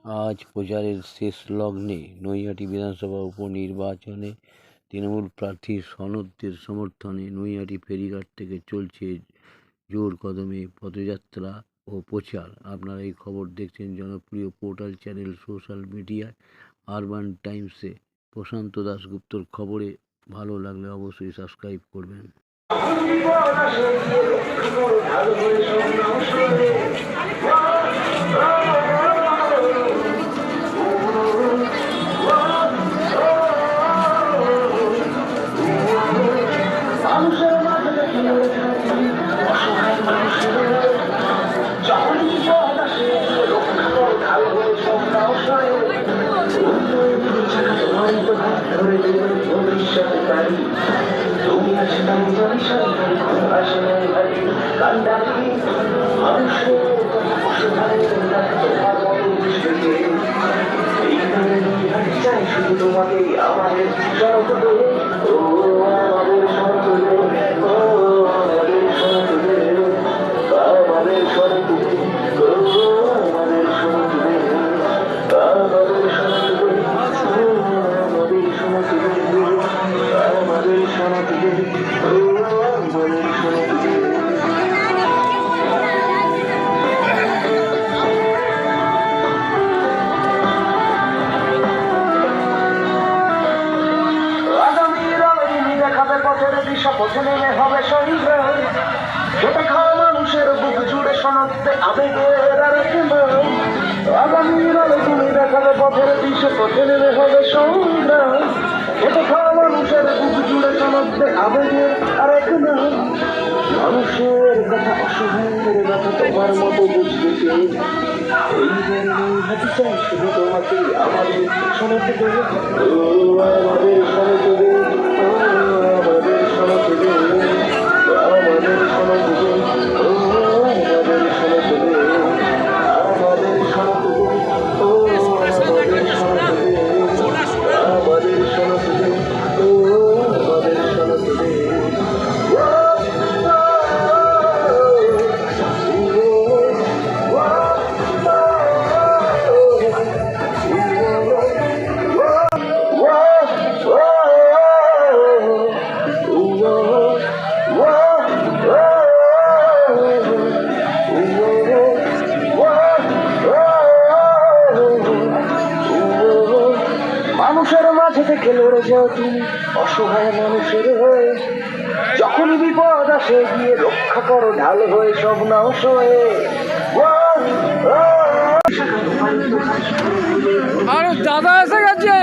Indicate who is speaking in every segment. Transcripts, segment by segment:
Speaker 1: আজ প্রচারের শেষ লগ্নে নৈহাটি বিধানসভা উপনির্বাচনে তৃণমূল প্রার্থী সনদদের সমর্থনে নৈহাটি ফেরিঘাট থেকে চলছে জোর কদমে পদযাত্রা ও প্রচার। আপনারা এই খবর দেখছেন জনপ্রিয় পোর্টাল চ্যানেল সোশ্যাল মিডিয়ায় আরবান টাইমসে। প্রশান্ত দাশগুপ্তর খবরে ভালো লাগলে অবশ্যই সাবস্ক্রাইব করবেন।
Speaker 2: শুধু তোমাকে আমাদের পথে নেমে হবে সংগ্রাম, খেটে খাওয়া মানুষের বুক জুড়ে শনাক্তে আবেগের আরেক নাম। আগামীর আলো তুমি দেখাবে পথের দিশে, পথে নেমে হবে সংগ্রাম, খেটে খাওয়া মানুষের বুক জুড়ে শনাক্তে আবেগের আরেক নাম। মানুষের কথা অসহায়ের কথা তোমার মতো বুঝতে চাই, এইবার হাতে চাই শুধু তোমাকে আমাদের শোনাতে দেবে, আমাদের শোনাতে দেবে, মানুষের মাঝে থেকে লড়ে যাও তুমি অসহায় মানুষের হয়ে, যখন বিপদ আসে গিয়ে রক্ষা করো ঢাল হয়ে সব নাও সয়ে।
Speaker 3: আরে দাদা এসে গেছে।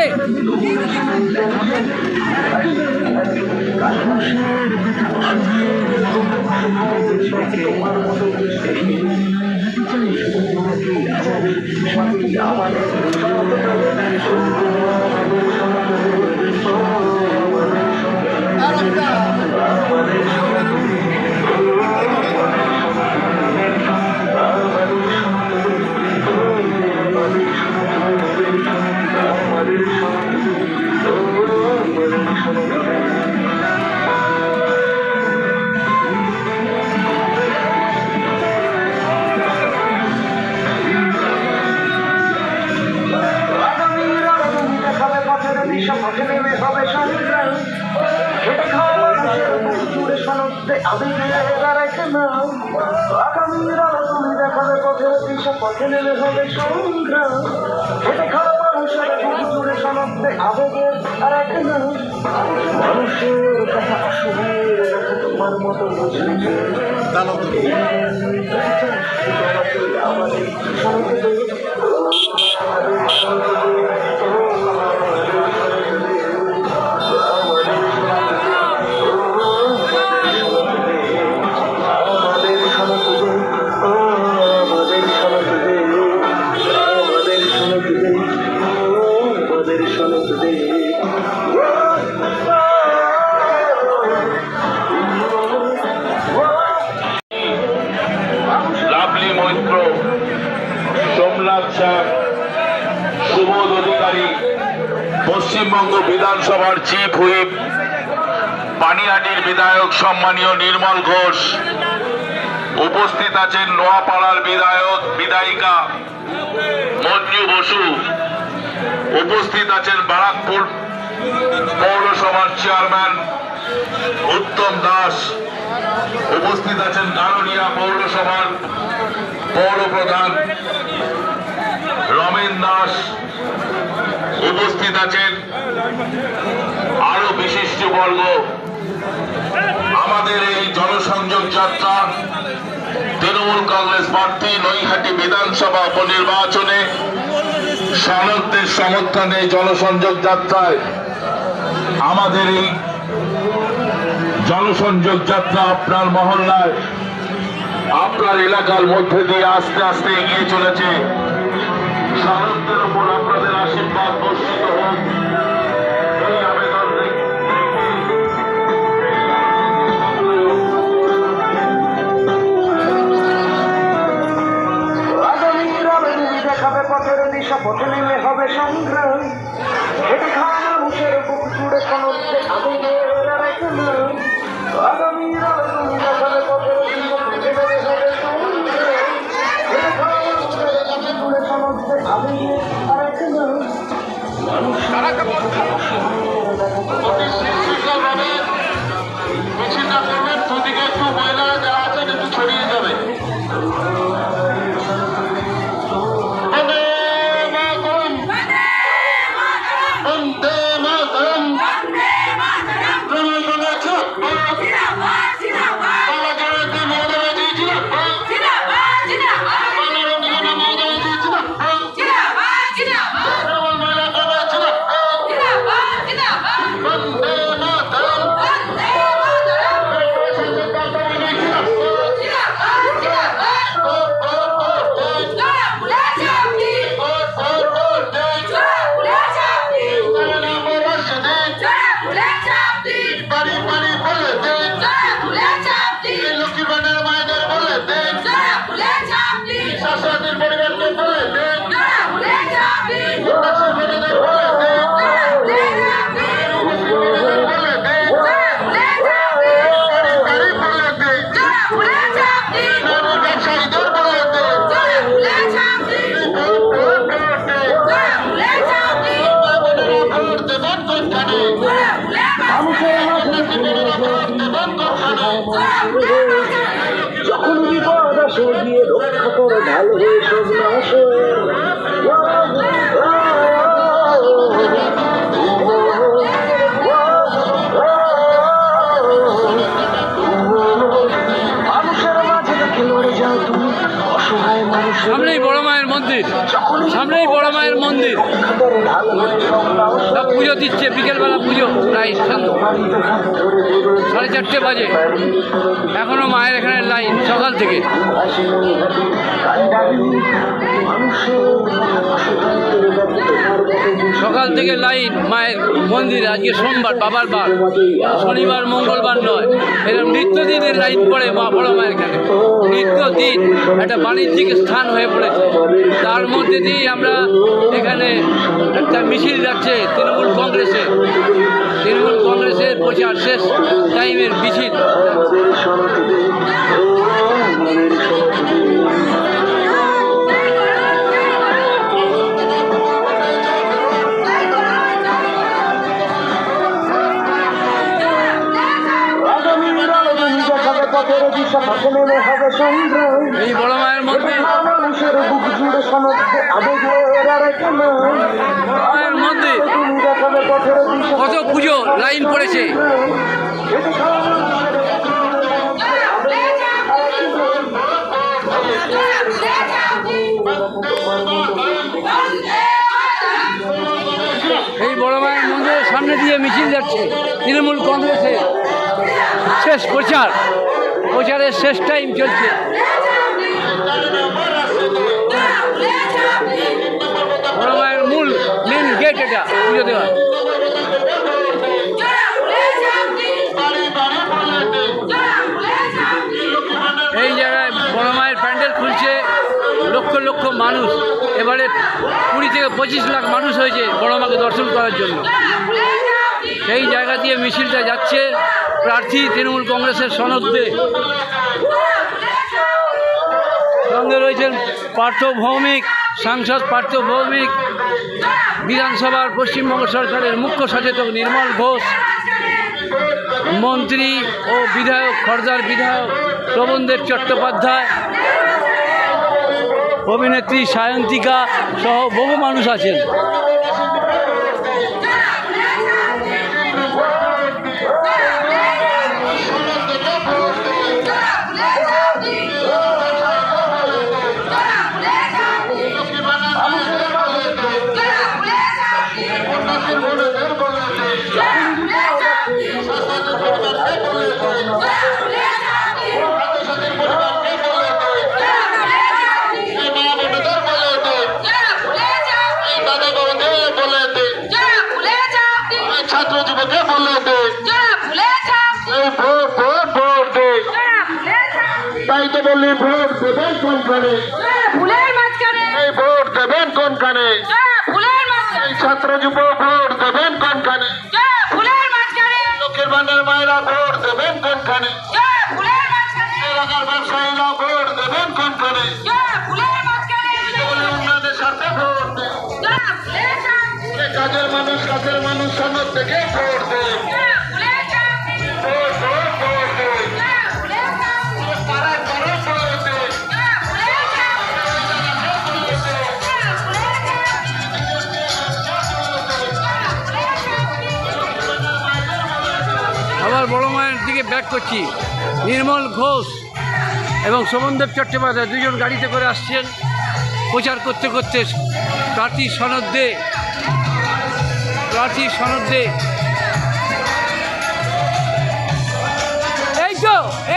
Speaker 2: পথে নেমে হবে সংগ্রাম, খেটে খাওয়া মানুষের বুক জুড়ে শনাক্তে আবেগের আরেক নাম। আগামীর আলো তুমি দেখাবে পথের দিশা, পথে নেমে হবে সংগ্রাম, খেটে খাওয়া মানুষের বুক জুড়ে শনাক্তে আবেগের আরেক নাম। মানুষের কথা অসহায়ের কথা তোমার মতো বুঝবে, আমাদের শোনাতে দেবে,
Speaker 4: সুবোধ অধিকারী, পশ্চিমবঙ্গ বিধানসভার চিফ হুইপ, পানিহাটির বিধায়ক সম্মানীয় নির্মল ঘোষ, উপস্থিত আছেন নোয়াপাড়ার বিধায়িকা মঞ্জু বসু, উপস্থিত আছেন বারাকপুর পৌরসভার চেয়ারম্যান উত্তম দাস, উপস্থিত আছেন গারুলিয়া পৌরসভার পৌরপ্রধান রমেন দাস, উপস্থিত আছেন আরো বিশিষ্টবর্গ। আমাদের এই জনসংযোগ যাত্রা তৃণমূল কংগ্রেস প্রার্থী নৈহাটি বিধানসভা উপনির্বাচনে সনদদের সমর্থনে জনসংযোগ যাত্রায় আমাদের এই জনসংযোগ যাত্রা আপনার মহল্লায়, আপনার এলাকার মধ্যে দিয়ে আস্তে আস্তে এগিয়ে চলেছে। সনদদের উপর আপনাদের আশীর্বাদ বর্ষিত হোক এই আবেদন রেখে
Speaker 2: আগামীর আলোয় দেখাবে পথের দিশা, পথে নেমে হবে সংগ্রাম। খেটে খাওয়া মানুষের বুক জুড়ে সনদে আবেগের আর এক নাম। আগামীর আলোয় দেখাবে পথের দিশা, পথে নেমে হবে সংগ্রাম। খেটে খাওয়া মানুষের বুক জুড়ে সনদে আবেগের আর এক নাম।
Speaker 4: মিছিলটা করবেন, দুদিকে একটু মহিলারা যারা আছেন একটু ছড়িয়ে যাবে।
Speaker 2: যখন বিপদ আসে গিয়ে রক্ষা করে ভালো হয়ে সব নাশ হয়ে। মানুষের মাঝে দেখে লড়ে যাও তুমি, অসহায় মানুষের
Speaker 3: সামনেই বড় মায়ের মন্দির, সামনেই বড় মায়ের মন্দির। সব পুজো দিচ্ছে, বিকেলবেলা পুজো প্রায় 4:30 বাজে। এখনো মায়ের এখানে লাইন সকাল থেকে। সকাল থেকে লাইন মায়ের মন্দিরে। আজকে সোমবার, বাবার বার, শনিবার মঙ্গলবার নয়। এরকম নিত্যদিনের লাইন পড়ে মা বড় মায়ের এখানে। নিত্যদিন একটা বাণিজ্যিক স্থান হয়ে পড়েছে। তার মধ্যে দিয়েই আমরা এখানে একটা মিছিল যাচ্ছে তৃণমূল কংগ্রেসের প্রচার শেষ টাইমের মিছিল। এই বড় মায়ের মন্দির,
Speaker 2: মানুষের বুক জুড়ে সনদে আবেগের আর এক নাম।
Speaker 3: মায়ের মন্দির। কত পুজো লাইন পড়েছে। এই বড় মায়ের মন্দিরের সামনে দিয়ে মিছিল যাচ্ছে তৃণমূল কংগ্রেসের শেষ প্রচারের শেষ টাইম চলছে। বড় মায়ের মূল মেন গেট এটা পুজো দেওয়ার। এই জায়গায় বড় মায়ের প্যান্ডেল খুলছে, লক্ষ লক্ষ মানুষ। এবারে 20 থেকে 25 লাখ মানুষ হয়েছে বড় মাকে দর্শন করার জন্য। সেই জায়গা দিয়ে মিছিলটা যাচ্ছে প্রার্থী তৃণমূল কংগ্রেসের সনদে। সঙ্গে রয়েছেন পার্থ ভৌমিক, সাংসদ পার্থ ভৌমিক, বিধানসভার পশ্চিমবঙ্গ সরকারের মুখ্য সচেতক নির্মল ঘোষ, মন্ত্রী ও বিধায়ক খড়দার বিধায়ক শোভনদেব চট্টোপাধ্যায়, অভিনেত্রী সায়ন্তিকা সহ বহু মানুষ আছেন।
Speaker 4: ছাত্র যুবকে বলে দে ভোট ভোট ভোট দে, তাই তো বললি ভোট দেবেন কোনখানে, এই ভোট দেবেন কোনখানে, এই ছাত্র যুব ভোট দেবেন কোনখানে, লোকের বান্ডার মায়েরা ভোট দেবেন কোনখানে, এলাকার ব্যবসায়ীরা ভোট দেবেন কোনখানে, উন্নয়নের সাথে ভোট দে, কাজের মানুষ সনদ থেকে ভোট দে, ভোট ভোট ভোট দে, পাড়ায় পাড়ায় ভোট দে,
Speaker 3: আবার বড় মায়ের দিকে ব্যাক করছি। নির্মল ঘোষ এবং শোভনদেব চট্টোপাধ্যায় দুজন গাড়িতে করে আসছেন প্রচার করতে করতে প্রার্থী সনদ দে।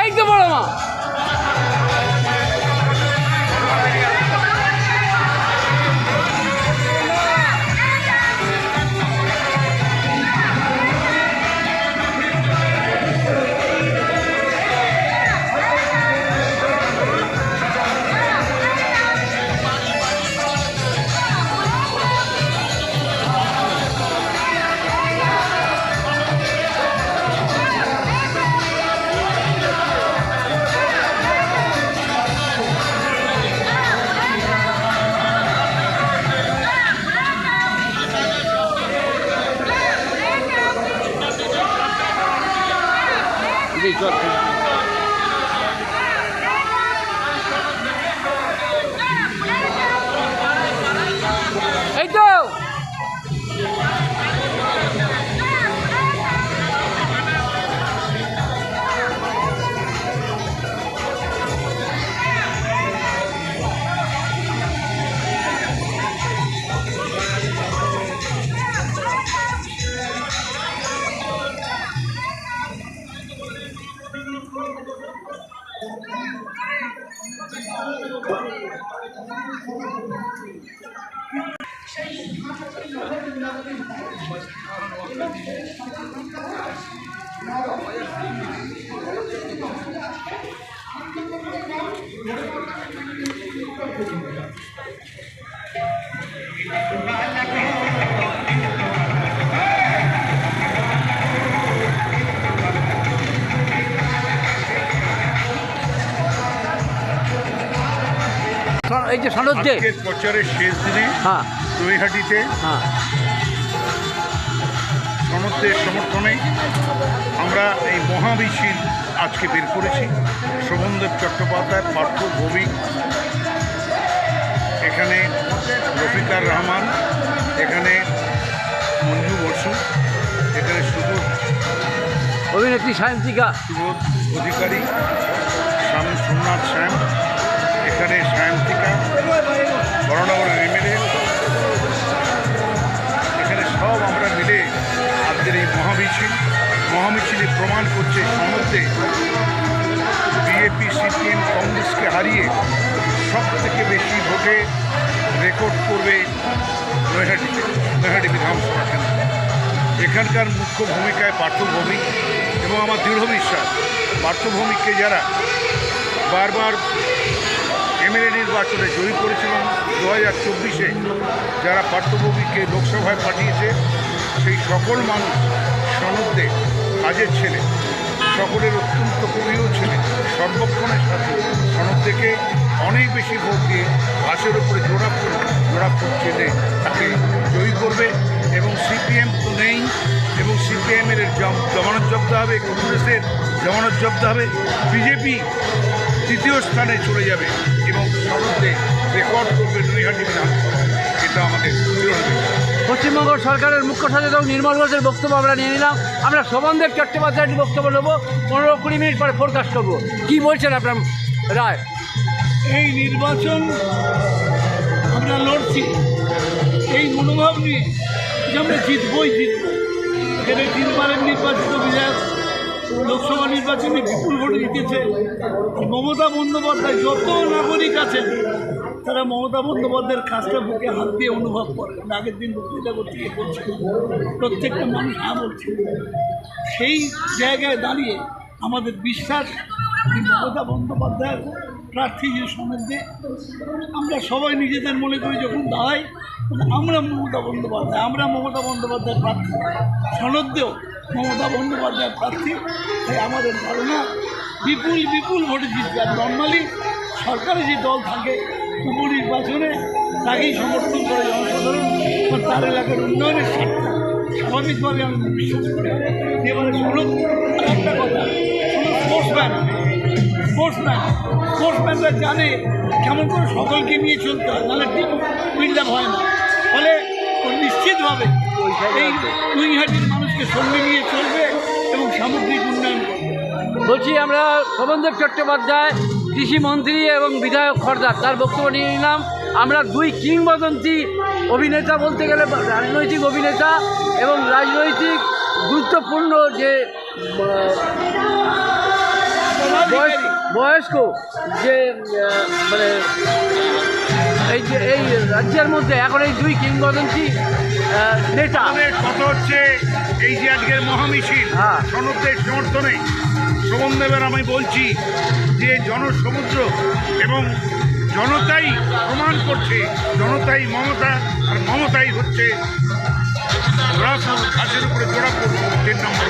Speaker 3: এই তো বড় মা। এই তো এই যে সনদ দে।
Speaker 5: আজকের প্রচারের শেষ দিনে
Speaker 3: হ্যাঁ
Speaker 5: নৈহাটিতে
Speaker 3: হ্যাঁ
Speaker 5: সনদের সমর্থনে আমরা এই মহামিছিল আজকে বের করেছি। শোভনদেব চট্টোপাধ্যায়, পার্থ ভৌমিক, এখানে রফিকার রহমান, এখানে মঞ্জু বসু, এখানে সুবোধ
Speaker 3: অভিনেত্রী সায়ন্তিকা,
Speaker 5: সুবোধ অধিকারী, সোমনাথ শ্যাম, এখানে সায়ন্তিকা, বড়নগরের এমএলএ, এখানে সব আমরা মিলে আজকের এই মহামিছিলে প্রমাণ করছে সনদে বিজেপি, সিপিএম, কংগ্রেসকে হারিয়ে সব থেকে বেশি ভোটে রেকর্ড করবে নৈহাটি বিধানসভা কেন্দ্র। এখানকার মুখ্য ভূমিকায় পার্থ ভৌমিক, এবং আমার দৃঢ় বিশ্বাস পার্থ ভৌমিককে যারা বারবার এমএলএ নির্বাচনে জয়ী করেছিলেন 2024-এ, যারা পার্থ ভৌমিককে লোকসভায় পাঠিয়েছে, সেই সকল মানুষ সনদে কাজের ছেলে, সকলের অত্যন্ত প্রিয় ছেলে, সর্বক্ষণের সাথে সনদকে অনেক বেশি ভোট দিয়ে ঘাসের উপরে জোড়াফুল চেনে তাকে জয়ী করবে। এবং সিপিএম তো নেই, এবং সিপিএমের জমানত জব্দ হবে, কংগ্রেসের জমানত জব্দ হবে, বিজেপি তৃতীয় স্থানে চলে যাবে এবং সনদে রেকর্ড করবে নৈহাটি বিধানসভা। এটা আমাদের দৃঢ় বিশ্বাস।
Speaker 3: পশ্চিমবঙ্গ সরকারের মুখ্য সচেতক নির্মল ঘোষের বক্তব্য আমরা নিয়ে নিলাম। আমরা শোভনদেব চট্টোপাধ্যায়ের বক্তব্য নেবো, 15-20 মিনিট পরে ফোরকাস্ট করবো। কী বলছেন আপনার রায়?
Speaker 6: এই নির্বাচন আমরা লড়ছি এই মনোভাব নিয়ে যে আমরা জিতবই জিতব। এখানে 3 বারের নির্বাচিত বিধায়ক লোকসভা নির্বাচনে বিপুল ভোটে জিতেছে। মমতা বন্দ্যোপাধ্যায়, যত নাগরিক আছেন তারা মমতা বন্দ্যোপাধ্যায়ের কাজটা বুকে হাত দিয়ে অনুভব করে। আগের দিন বক্তৃতা করতে গিয়ে বলছে, প্রত্যেকটা মানুষ বলছে। সেই জায়গায় দাঁড়িয়ে আমাদের বিশ্বাস মমতা বন্দ্যোপাধ্যায়ের প্রার্থী যে সনদে আমরা সবাই নিজেদের মনে করি যখন দাঁড়াই, আমরা মমতা বন্দ্যোপাধ্যায়ের প্রার্থী, সনদেও মমতা বন্দ্যোপাধ্যায়ের প্রার্থী। তাই আমাদের ধারণা বিপুল ভোটে জিতবে। আর নর্মালি সরকারে যে দল থাকে উপনির্বাচনে তাকেই সমর্থন করে জনসাধারণ, তার এলাকার উন্নয়নের স্বার্থে স্বাভাবিকভাবে আমি বিশ্বাস করি। এবারে সনদ আর একটা কথা, স্পোর্টসম্যানরা জানে কেমন করে সকলকে নিয়ে চলতে হয়, নাহলে টিম বিল্ড আপ হয় না। ফলে নিশ্চিতভাবে এই নৈহাটির মানুষকে সঙ্গে নিয়ে চলবে এবং সামগ্রিক উন্নয়ন করবে।
Speaker 3: বলছি আমরা শোভনদেব চট্টোপাধ্যায় কৃষিমন্ত্রী এবং বিধায়ক খড়দার, তার বক্তব্য নিয়ে নিলাম। আমরা 2 কিংবদন্তি অভিনেতা, বলতে গেলে রাজনৈতিক অভিনেতা এবং রাজনৈতিক গুরুত্বপূর্ণ যে বয়স্ক যে মানে এই রাজ্যের মধ্যে এখন এই 2 কিংবদন্তি নেতা।
Speaker 5: আমাদের কথা হচ্ছে এই যে আজকের মহামিছিল সনদের সমর্থনে শোভনদেবের আমি বলছি যে জনসমুদ্র এবং জনতাই প্রমাণ করছে, জনতাই মমতা আর মমতাই হচ্ছে ঘাসের উপরে জোড়াফুল 3 নম্বর।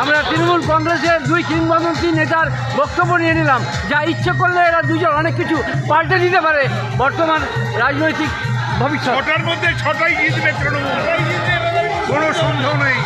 Speaker 3: আমরা তৃণমূল কংগ্রেসের 2 কিংবদন্তি নেতার বক্তব্য নিয়ে নিলাম। যা ইচ্ছে করলে এরা দুজন অনেক কিছু পাল্টে দিতে পারে বর্তমান রাজনৈতিক ভবিষ্যৎ।
Speaker 5: 6টার মধ্যে 6টাই জিতবে তৃণমূল, কোনো সন্দেহ নেই।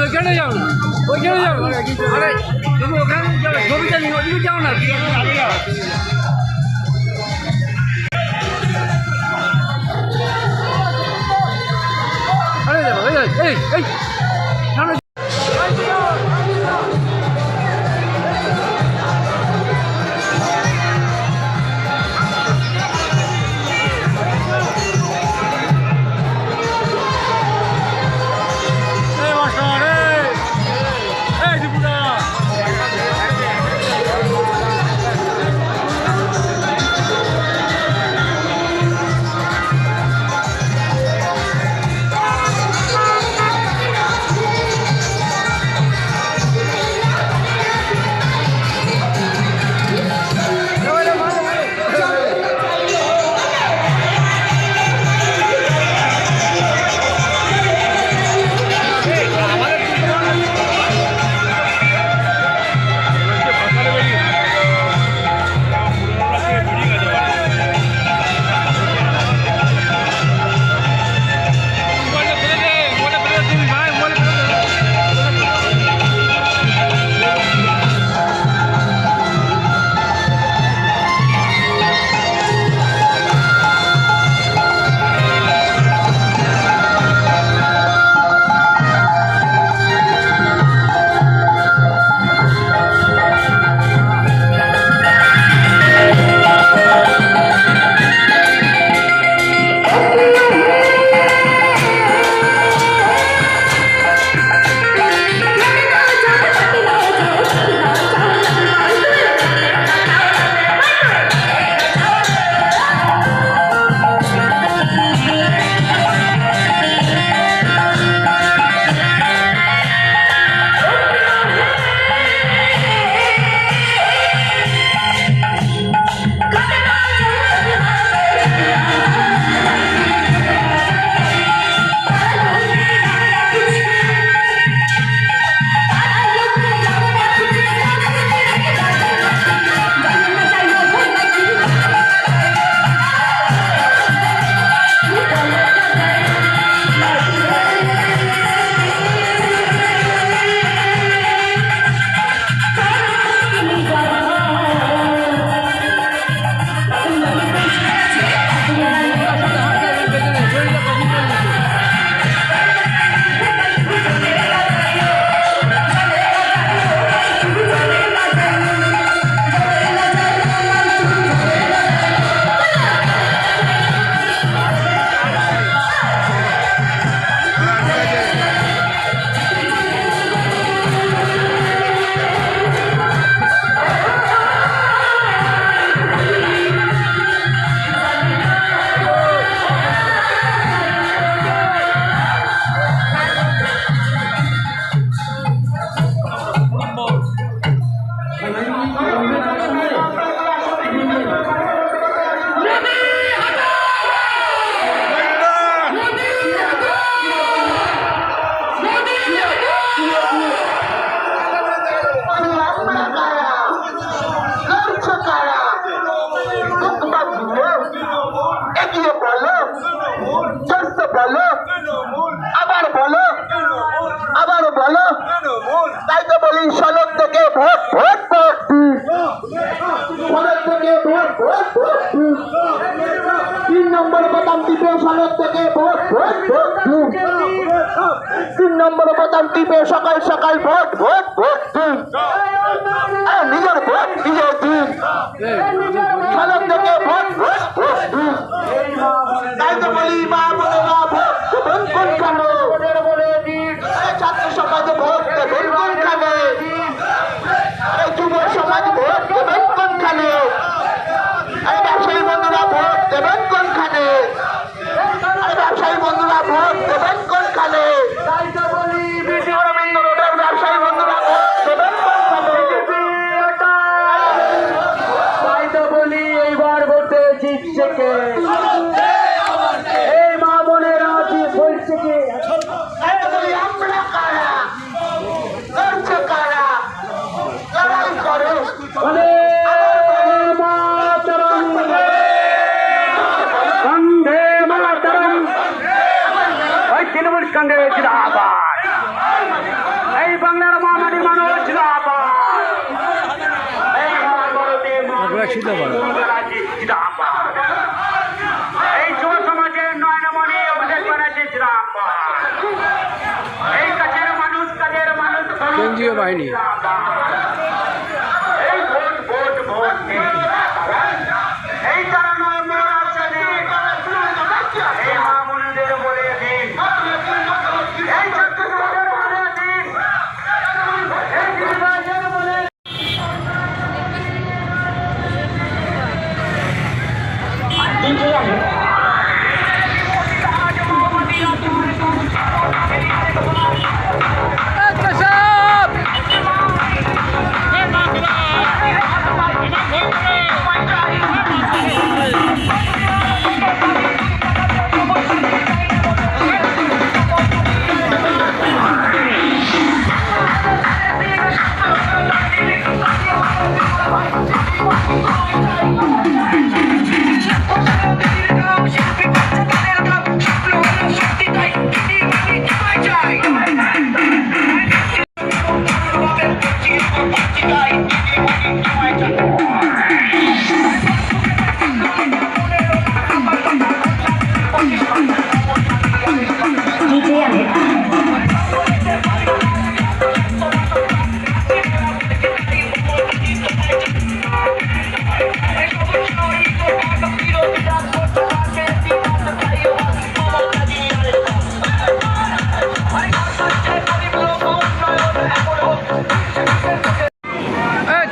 Speaker 3: ওইখানে যাও না, ওইখানে যাও। আরে তুমি ওখানে ছবিটা নিয়ে ওদিকে যাও না। আরে যাও, এই এই সামনে
Speaker 2: জোরসে বলো, আবার বলো, আবার বলো। তাই তো বলি সনদ থেকে ভোট ভোট ভোট দিন, সনদ থেকে ভোট ভোট ভোট দিন। 3 নম্বর বোতাম টিপে সনদ থেকে ভোট ভোট ভোট দিন। 3 নম্বর বোতাম টিপে সকাল সকাল ভোট ভোট ভোট দিন। নিজের ভোট নিজে দিন, সনদ থেকে ভোট ভোট ভোট দিন। তাই তো বলি মা বোনেরা ভোট দেবেন কোনখানে? ছাত্র সমাজে ভোট দেবেন কোনখানে? যুব সমাজ ভোট দেবেন কোনখানে? ব্যবসায়ী বন্ধুরা ভোট দেবেন কোনখানে? ব্যবসায়ী বন্ধুরা ভোট দেবেন কোনখানে? অরবিন্দ রোডের ব্যবসায়ী বন্ধুরা ভোট দেবেন কোনখানে? তাই তো বলি এইবার ভোটে জিতছে কে? এই মা বোনেরা জিত বলছে কে? আমরা কারা, করছে কারা, লড়াই করো। বন্দে মাতরম, ওই তৃণমূল কংগ্রেস জিন্দাবাদ, এই বাংলার মহামারী মানুষ জিন্দাবাদ, এই ভারতের জিন্দাবাদ, এই যুব সমাজের নয়নমণি অভিষেক ব্যানার্জি জিন্দাবাদ, এই কাজের মানুষ
Speaker 3: কেন্দ্রীয় বাহিনী
Speaker 2: এই ভোট ভোট ভোট এই যারা নম্বর আছে এই মামুনদের বলে দিন, এই ছাত্রদের বলে দিন, এই যুবকদের বলে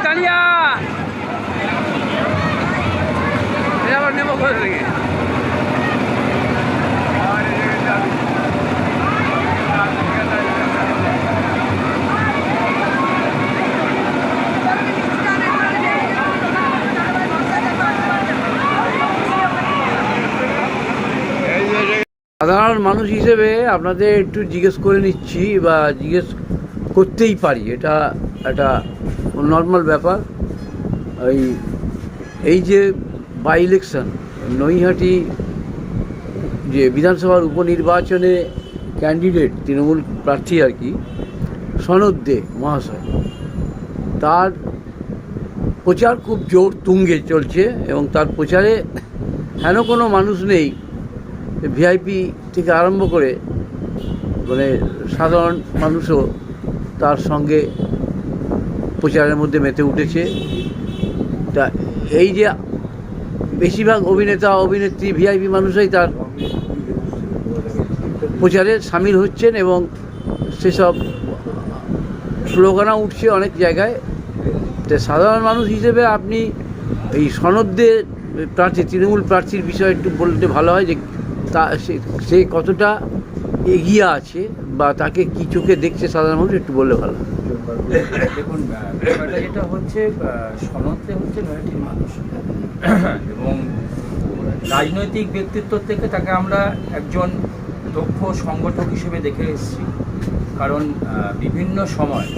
Speaker 3: তালিয়া আবার নেব ঘরে থেকে। সাধারণ মানুষ হিসেবে আপনাদের একটু জিজ্ঞেস করে নিচ্ছি বা জিজ্ঞেস করতেই পারি, এটা একটা নর্মাল ব্যাপার। এই যে বাই ইলেকশন নৈহাটি যে বিধানসভার উপনির্বাচনে ক্যান্ডিডেট তৃণমূল প্রার্থী আর কি সনদ দে মহাশয়, তার প্রচার খুব জোর তুঙ্গে চলছে এবং তার প্রচারে হেন কোনো মানুষ নেই, ভিআইপি থেকে আরম্ভ করে মানে সাধারণ মানুষও তার সঙ্গে প্রচারের মধ্যে মেতে উঠেছে। তা এই যে বেশিরভাগ অভিনেতা অভিনেত্রী ভিআইপি মানুষই তার প্রচারে সামিল হচ্ছেন এবং সেসব স্লোগানও উঠছে অনেক জায়গায়। তো সাধারণ মানুষ হিসেবে আপনি এই সনদদের প্রার্থী তৃণমূল প্রার্থীর বিষয়ে একটু বলতে ভালো হয়, যে তা সে কতটা এগিয়ে আছে বা তাকে কী চোখে দেখছে সাধারণ মানুষ, একটু বললে ভালো।
Speaker 7: দেখুন, ব্যাপারটা যেটা হচ্ছে সনদে হচ্ছে নৈহাটির মানুষ এবং রাজনৈতিক ব্যক্তিত্ব থেকে তাকে আমরা একজন দক্ষ সংগঠক হিসেবে দেখে এসেছি। কারণ বিভিন্ন সময়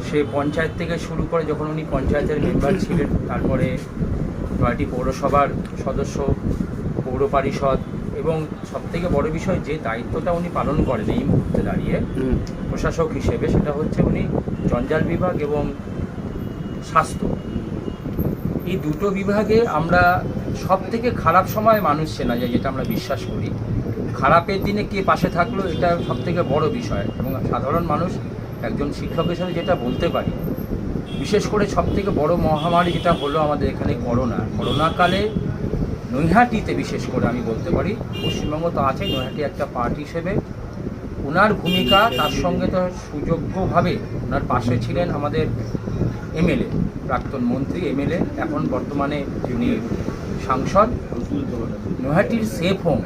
Speaker 7: সে পঞ্চায়েত থেকে শুরু করে, যখন উনি পঞ্চায়েতের মেম্বার ছিলেন, তারপরে নয়টি পৌরসভার সদস্য, পৌর পরিষদ এবং সবথেকে বড় বিষয় যে দায়িত্বটা উনি পালন করেন এই মুহূর্তে দাঁড়িয়ে প্রশাসক হিসেবে, সেটা হচ্ছে উনি জঞ্জাল বিভাগ এবং স্বাস্থ্য, এই দুটো বিভাগে আমরা সব থেকে খারাপ সময় মানুষ চেনা যায়, যেটা আমরা বিশ্বাস করি। খারাপের দিনে কে পাশে থাকলো এটা সব থেকে বড় বিষয়। এবং সাধারণ মানুষ একজন শিক্ষক হিসেবে যেটা বলতে পারি, বিশেষ করে সব থেকে বড় মহামারী যেটা হলো আমাদের এখানে করোনাকালে নৈহাটিতে বিশেষ করে আমি বলতে পারি, পশ্চিমবঙ্গ তো আছে, নৈহাটি একটা পার্ট হিসেবে ওনার ভূমিকা, তার সঙ্গে তো সুযোগ্যভাবে ওনার পাশে ছিলেন আমাদের এমএলএ, প্রাক্তন মন্ত্রী এমএলএ, এখন বর্তমানে যিনি সাংসদ। নৈহাটির সেফ হোম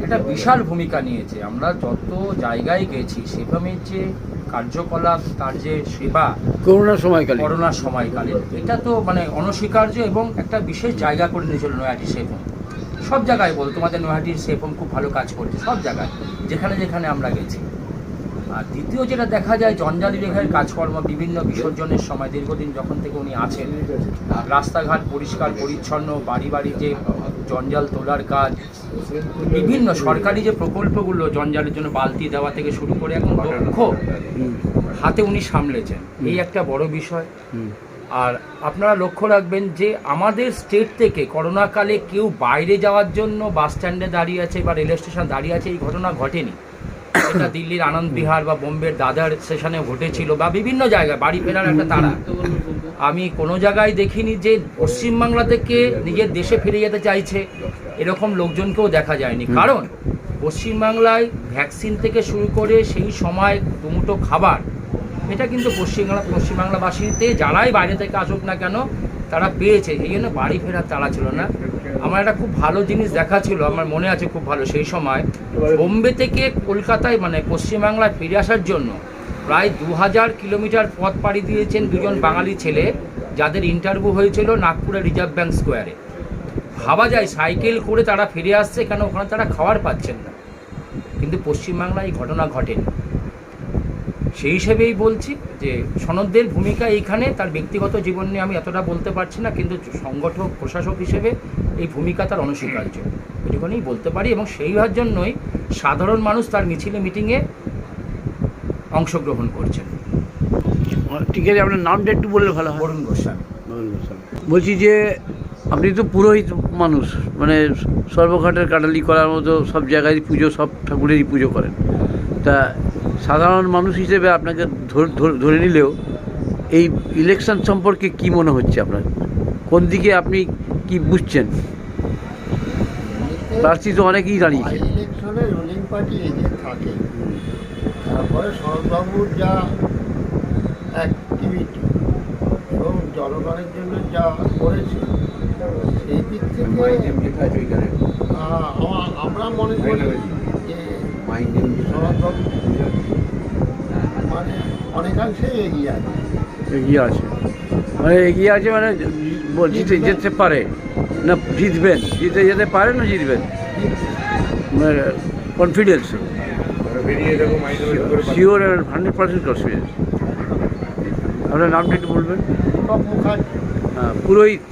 Speaker 7: একটা বিশাল ভূমিকা নিয়েছে। আমরা যত জায়গায় গেছি সেফ হোমের যে কার্যকলাপ, তার যে সেবা করোনার সময়কালে, এটা তো মানে অনস্বীকার্য এবং একটা বিশেষ জায়গা করে নিয়েছিল নৈহাটি সেফ হোম। সব জায়গায় বল, তোমাদের নৈহাটির সেফ হোম খুব ভালো কাজ করছে সব জায়গায়, যেখানে যেখানে আমরা গেছি। আর দ্বিতীয় যেটা দেখা যায়, জঞ্জালি রেখার কাজকর্ম বিভিন্ন বিসর্জনের সময় দীর্ঘদিন যখন থেকে উনি আছেন, রাস্তাঘাট পরিষ্কার পরিচ্ছন্ন, বাড়ি বাড়ি যে জঞ্জাল তোলার কাজ, বিভিন্ন সরকারি যে প্রকল্পগুলো জঞ্জালের জন্য বালতি দেওয়া থেকে শুরু করে এখন দক্ষ হাতে উনি সামলেছেন, এই একটা বড় বিষয়। আর আপনারা লক্ষ্য রাখবেন যে আমাদের স্টেট থেকে করোনাকালে কেউ বাইরে যাওয়ার জন্য বাস স্ট্যান্ডে দাঁড়িয়ে আছে বা রেল স্টেশন দাঁড়িয়ে আছে, এই ঘটনা ঘটেনি। এটা দিল্লির আনন্দ বিহার বা বোম্বের দাদার স্টেশনে ঘটেছিল, বা বিভিন্ন জায়গায় বাড়ি ফেরার একটা তাড়া। আমি কোনো জায়গায় দেখিনি যে পশ্চিমবাংলা থেকে নিজের দেশে ফিরে যেতে চাইছে, এরকম লোকজনকেও দেখা যায়নি। কারণ পশ্চিমবাংলায় ভ্যাকসিন থেকে শুরু করে সেই সময় দুমুঠো খাবার, এটা কিন্তু পশ্চিমবাংলাবাসীতে যারাই বাইরে থেকে আসুক না কেন তারা পেয়েছে, এই জন্য বাড়ি ফেরার তাড়া ছিল না। আমার একটা খুব ভালো জিনিস দেখা ছিল, আমার মনে আছে খুব ভালো, সেই সময় বোম্বে থেকে কলকাতায় মানে পশ্চিমবাংলায় ফিরে আসার জন্য প্রায় 2000 কিলোমিটার পথ পাড়ি দিয়েছেন দুজন বাঙালি ছেলে, যাদের ইন্টারভিউ হয়েছিল নাগপুরের রিজার্ভ ব্যাঙ্ক স্কোয়ারে। ভাবা যায় সাইকেল করে তারা ফিরে আসছে, কেন ওখানে তারা খাবার পাচ্ছেন না। কিন্তু পশ্চিমবাংলায় এই ঘটনা ঘটেনি। সেই হিসেবেই বলছি যে সনদদের ভূমিকা এইখানে, তার ব্যক্তিগত জীবন নিয়ে আমি এতটা বলতে পারছি না, কিন্তু সংগঠক প্রশাসক হিসেবে এই ভূমিকা তার অনস্বীকার্য, এটুকুনি বলতে পারি। এবং সেইভার জন্যই সাধারণ মানুষ তার মিছিলে মিটিংয়ে অংশগ্রহণ করছেন।
Speaker 1: ঠিক আছে, আপনার নামটা একটু বললে ভালো হয়।
Speaker 7: বরুণ গোস্বামী।
Speaker 1: বলছি যে আপনি তো পুরোহিত মানুষ, মানে সর্বঘাটের কাটালি করার মতো সব জায়গায় পুজো, সব ঠাকুরেরই পুজো করেন। তা সাধারণ মানুষ হিসেবে আপনাকে ধরে নিলেও এই ইলেকশন সম্পর্কে কি মনে হচ্ছে আপনার? কোন দিকে আপনি কি বুঝছেন? প্রার্থী তো অনেকেই দাঁড়িয়েছে।
Speaker 8: ইলেকশনে রুলিং পার্টি এগিয়ে থাকে, তারপরে শরৎবাবুর যা অ্যাক্টিভিটি এবং জনগণের জন্য যা করেছে, সেই দিক থেকে আমরা মনে করি যে শরৎবাবু মানে অনেকাংশেই এগিয়ে আছে।
Speaker 1: মানে যেতে পারে না, জিতবেন, জিতে যেতে পারে না জিতবেন, মানে কনফিডেন্স শিওর 100% কনফিডেন্স। আপনার নামটা একটু বলবেন?
Speaker 8: মুখার্জি।
Speaker 1: হ্যাঁ, পুরোহিত।